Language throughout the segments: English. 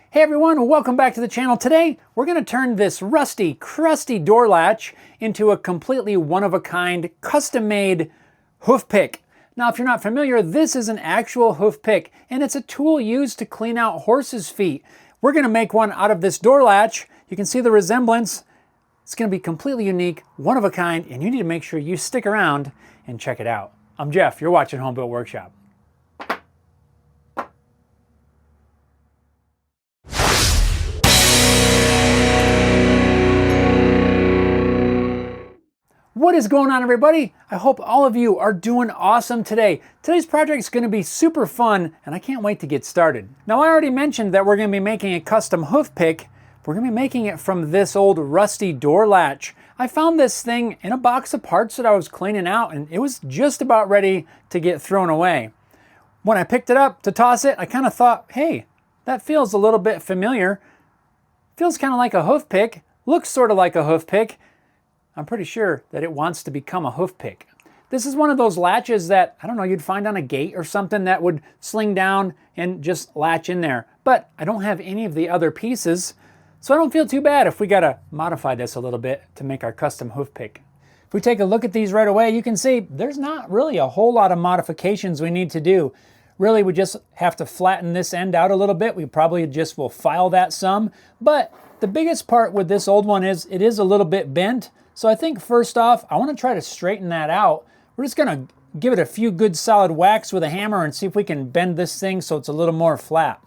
Hey everyone, welcome back to the channel. Today, we're going to turn this rusty, crusty door latch into a completely one-of-a-kind, custom-made hoof pick. Now, if you're not familiar, this is an actual hoof pick, and it's a tool used to clean out horses' feet. We're going to make one out of this door latch. You can see the resemblance. It's going to be completely unique, one-of-a-kind, and you need to make sure you stick around and check it out. I'm Jeff. You're watching Home Built Workshop. What is going on, everybody? I hope all of you are doing awesome today. Today's project is going to be super fun, and I can't wait to get started. Now, I already mentioned that we're going to be making a custom hoof pick. We're going to be making it from this old rusty door latch. I found this thing in a box of parts that I was cleaning out, and it was just about ready to get thrown away. When I picked it up to toss it, I kind of thought, hey, that feels a little bit familiar. Feels kind of like a hoof pick, looks sort of like a hoof pick. I'm pretty sure that it wants to become a hoof pick. This is one of those latches that, I don't know, you'd find on a gate or something that would sling down and just latch in there. But I don't have any of the other pieces, so I don't feel too bad if we gotta modify this a little bit to make our custom hoof pick. If we take a look at these right away, you can see there's not really a whole lot of modifications we need to do. Really, we just have to flatten this end out a little bit. We probably just will file that some. But the biggest part with this old one is it is a little bit bent. So I think first off, I want to try to straighten that out. We're just going to give it a few good solid whacks with a hammer and see if we can bend this thing so it's a little more flat.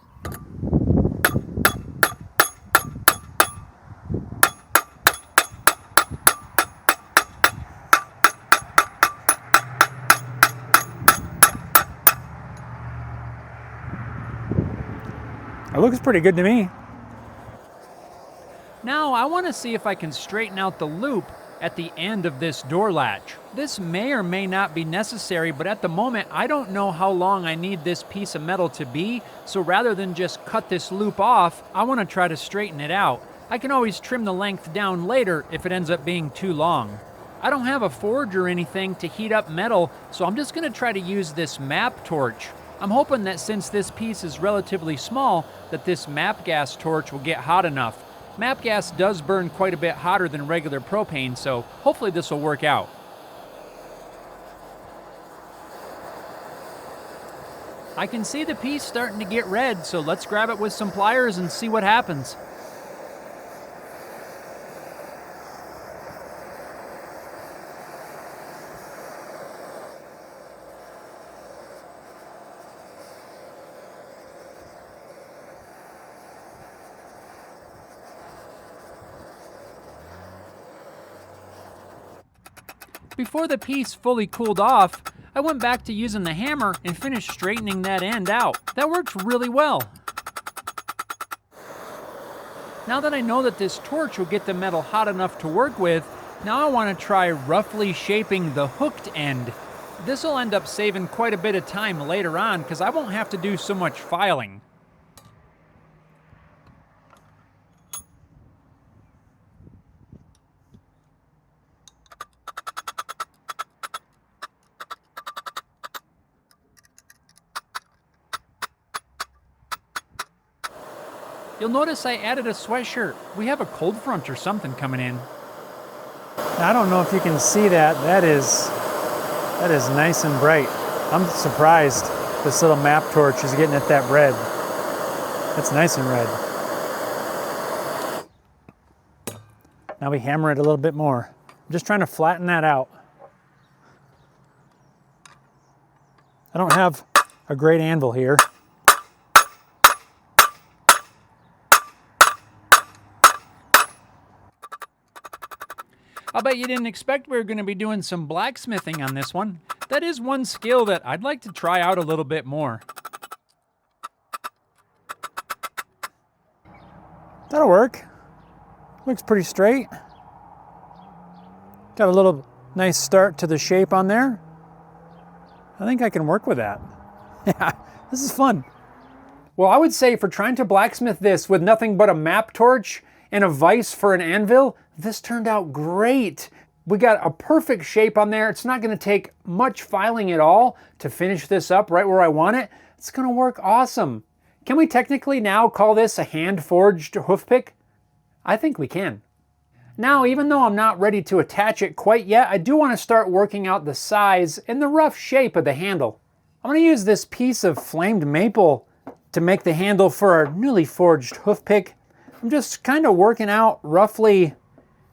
It looks pretty good to me. Now I want to see if I can straighten out the loop at the end of this door latch. This may or may not be necessary, but at the moment I don't know how long I need this piece of metal to be, so rather than just cut this loop off, I want to try to straighten it out. I can always trim the length down later if it ends up being too long. I don't have a forge or anything to heat up metal, so I'm just going to try to use this map torch. I'm hoping that since this piece is relatively small, that this map gas torch will get hot enough. Map gas does burn quite a bit hotter than regular propane, so hopefully this will work out. I can see the piece starting to get red, so let's grab it with some pliers and see what happens. Before the piece fully cooled off, I went back to using the hammer and finished straightening that end out. That worked really well. Now that I know that this torch will get the metal hot enough to work with, now I want to try roughly shaping the hooked end. This will end up saving quite a bit of time later on because I won't have to do so much filing. You'll notice I added a sweatshirt. We have a cold front or something coming in. I don't know if you can see that. That is nice and bright. I'm surprised this little map torch is getting it that red. That's nice and red. Now we hammer it a little bit more. I'm just trying to flatten that out. I don't have a great anvil here. I'll bet you didn't expect we were going to be doing some blacksmithing on this one. That is one skill that I'd like to try out a little bit more. That'll work. Looks pretty straight. Got a little nice start to the shape on there. I think I can work with that. Yeah, this is fun. Well, I would say for trying to blacksmith this with nothing but a map torch and a vise for an anvil, this turned out great. We got a perfect shape on there. It's not going to take much filing at all to finish this up right where I want it. It's going to work awesome. Can we technically now call this a hand-forged hoof pick? I think we can. Now, even though I'm not ready to attach it quite yet, I do want to start working out the size and the rough shape of the handle. I'm going to use this piece of flamed maple to make the handle for our newly forged hoof pick. I'm just kind of working out roughly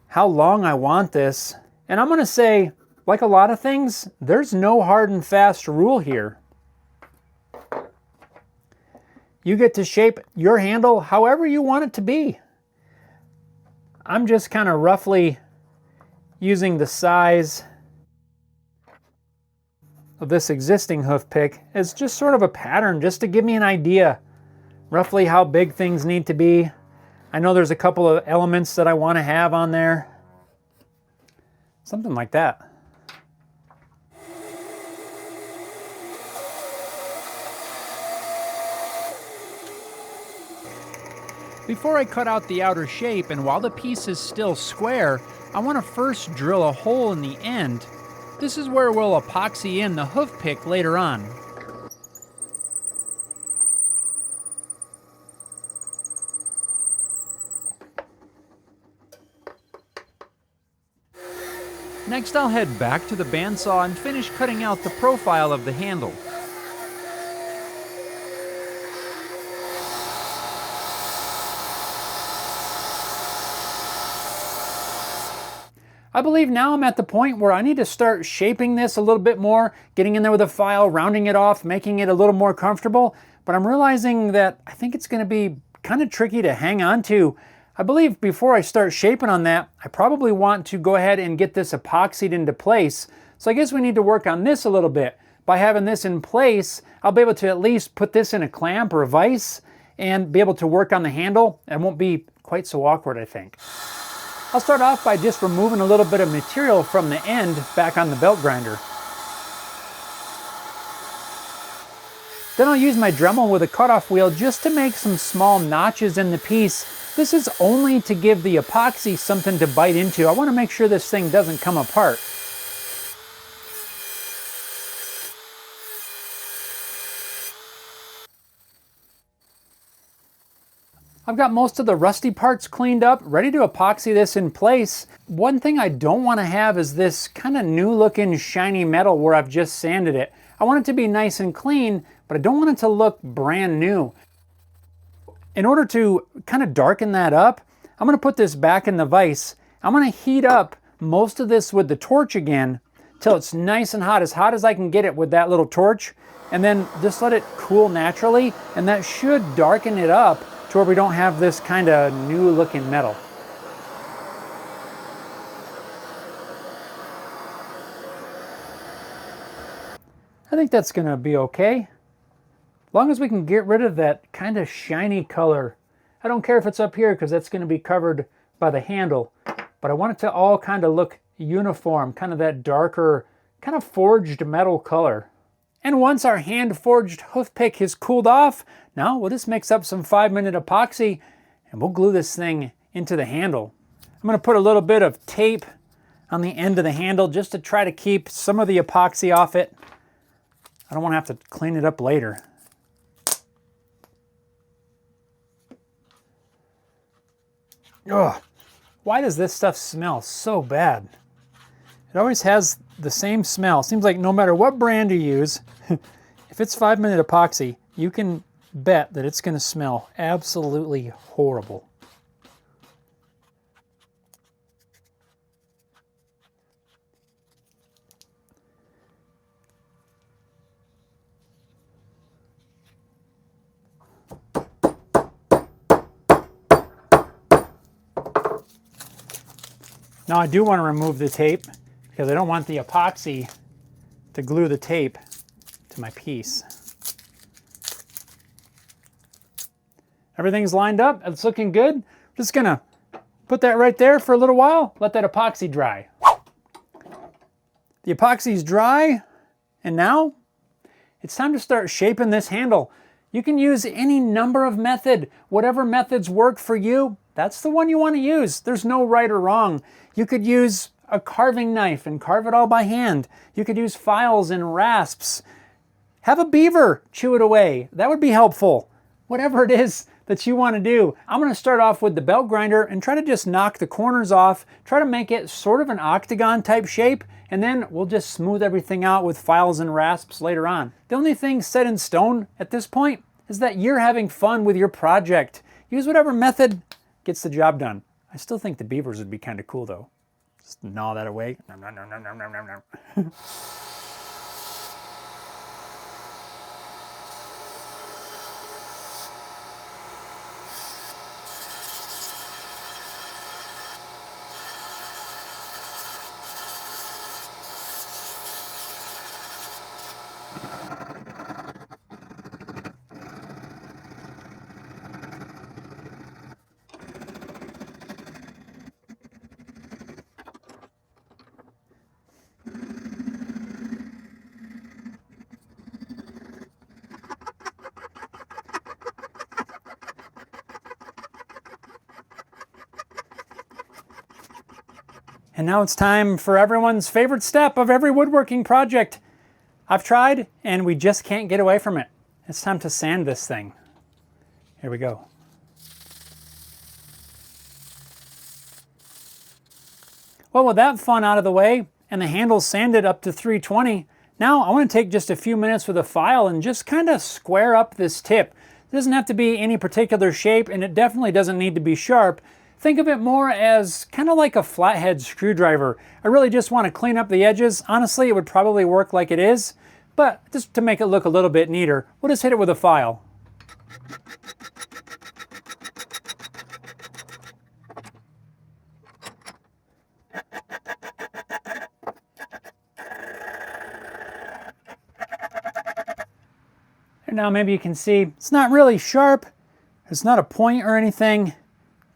how long I want this. And I'm going to say, like a lot of things, there's no hard and fast rule here. You get to shape your handle however you want it to be. I'm just kind of roughly using the size of this existing hoof pick as just sort of a pattern, just to give me an idea roughly how big things need to be. I know there's a couple of elements that I want to have on there. Something like that. Before I cut out the outer shape, and while the piece is still square, I want to first drill a hole in the end. This is where we'll epoxy in the hoof pick later on. Next, I'll head back to the bandsaw and finish cutting out the profile of the handle. I believe now I'm at the point where I need to start shaping this a little bit more, getting in there with a file, rounding it off, making it a little more comfortable. But I'm realizing that I think it's going to be kind of tricky to hang on to. I believe before I start shaping on that, I probably want to go ahead and get this epoxied into place. So I guess we need to work on this a little bit. By having this in place, I'll be able to at least put this in a clamp or a vise and be able to work on the handle. It won't be quite so awkward, I think. I'll start off by just removing a little bit of material from the end back on the belt grinder. Then I'll use my Dremel with a cutoff wheel just to make some small notches in the piece. This is only to give the epoxy something to bite into. I want to make sure this thing doesn't come apart. I've got most of the rusty parts cleaned up, ready to epoxy this in place. One thing I don't want to have is this kind of new looking shiny metal where I've just sanded it. I want it to be nice and clean, but I don't want it to look brand new. In order to kind of darken that up, I'm going to put this back in the vise. I'm going to heat up most of this with the torch again till it's nice and hot as I can get it with that little torch, and then just let it cool naturally, and that should darken it up to where we don't have this kind of new looking metal. I think that's going to be okay. As long as we can get rid of that kind of shiny color. I don't care if it's up here because that's going to be covered by the handle, but I want it to all kind of look uniform, kind of that darker, kind of forged metal color. And once our hand-forged hoof pick has cooled off, now we'll just mix up some 5-minute epoxy and we'll glue this thing into the handle. I'm going to put a little bit of tape on the end of the handle just to try to keep some of the epoxy off it. I don't want to have to clean it up later. Ugh, why does this stuff smell so bad? It always has the same smell. Seems like no matter what brand you use, if it's 5-minute epoxy, you can bet that it's going to smell absolutely horrible. Now I do want to remove the tape because I don't want the epoxy to glue the tape to my piece. Everything's lined up, it's looking good. I'm just gonna put that right there for a little while, let that epoxy dry. The epoxy's dry, and now it's time to start shaping this handle. You can use any number of method, whatever methods work for you, that's the one you want to use. There's no right or wrong. You could use a carving knife and carve it all by hand. You could use files and rasps. Have a beaver chew it away. That would be helpful. whatever it is that you want to do. I'm going to start off with the belt grinder and try to just knock the corners off, try to make it sort of an octagon type shape, and then we'll just smooth everything out with files and rasps later on. The only thing set in stone at this point is that you're having fun with your project. Use whatever method gets the job done. I still think the beavers would be kind of cool though. Just gnaw that away. Nom, nom, nom, nom, nom, nom, nom, nom. And now it's time for everyone's favorite step of every woodworking project. I've tried, and we just can't get away from it. It's time to sand this thing. Here we go. Well, with that fun out of the way, and the handle sanded up to 320, now I want to take just a few minutes with a file and just kind of square up this tip. It doesn't have to be any particular shape, and it definitely doesn't need to be sharp. Think of it more as kind of like a flathead screwdriver. I really just want to clean up the edges. Honestly, it would probably work like it is, but just to make it look a little bit neater, we'll just hit it with a file. And now maybe you can see it's not really sharp. It's not a point or anything.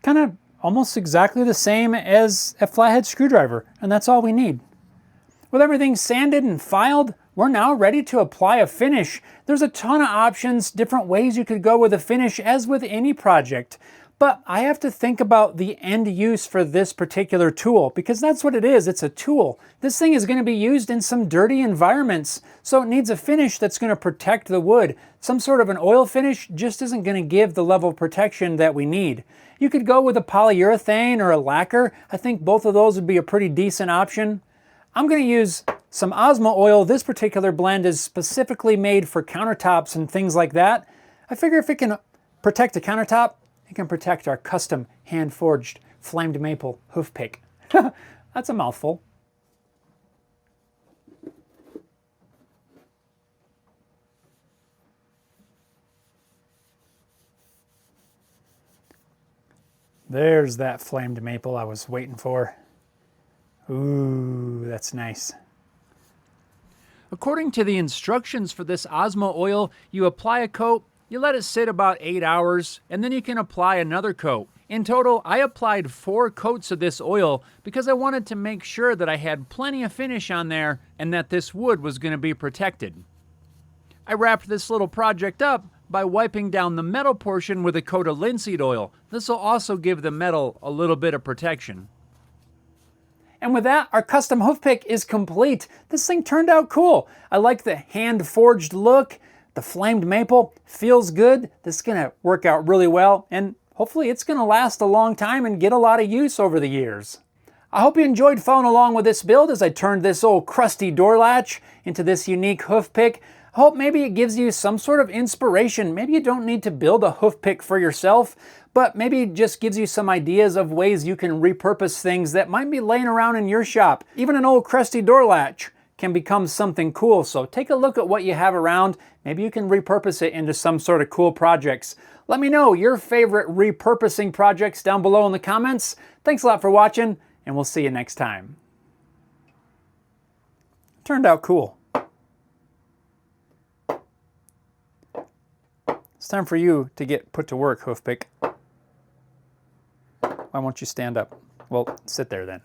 Kind of almost exactly the same as a flathead screwdriver, and that's all we need. With everything sanded and filed, we're now ready to apply a finish. There's a ton of options, different ways you could go with a finish as with any project. But I have to think about the end use for this particular tool, because that's what it is, it's a tool. This thing is going to be used in some dirty environments, so it needs a finish that's going to protect the wood. Some sort of an oil finish just isn't going to give the level of protection that we need. You could go with a polyurethane or a lacquer. I think both of those would be a pretty decent option. I'm going to use some Osmo oil. This particular blend is specifically made for countertops and things like that. I figure if it can protect a countertop, it can protect our custom hand-forged flamed maple hoof pick. That's a mouthful. There's that flamed maple I was waiting for. Ooh, that's nice. According to the instructions for this Osmo oil, you apply a coat, you let it sit about 8 hours, and then you can apply another coat. In total, I applied 4 coats of this oil because I wanted to make sure that I had plenty of finish on there and that this wood was going to be protected. I wrapped this little project up by wiping down the metal portion with a coat of linseed oil. This will also give the metal a little bit of protection. And with that, our custom hoof pick is complete. This thing turned out cool. I like the hand-forged look. The flamed maple feels good. This is gonna work out really well, and hopefully it's gonna last a long time and get a lot of use over the years. I hope you enjoyed following along with this build as I turned this old crusty door latch into this unique hoof pick. I hope maybe it gives you some sort of inspiration. Maybe you don't need to build a hoof pick for yourself, but maybe it just gives you some ideas of ways you can repurpose things that might be laying around in your shop. Even an old crusty door latch can become something cool, so take a look at what you have around. Maybe you can repurpose it into some sort of cool projects. Let me know your favorite repurposing projects down below in the comments. Thanks a lot for watching, and we'll see you next time. Turned out cool. It's time for you to get put to work, hoof pick. Why won't you stand up? Well, sit there then.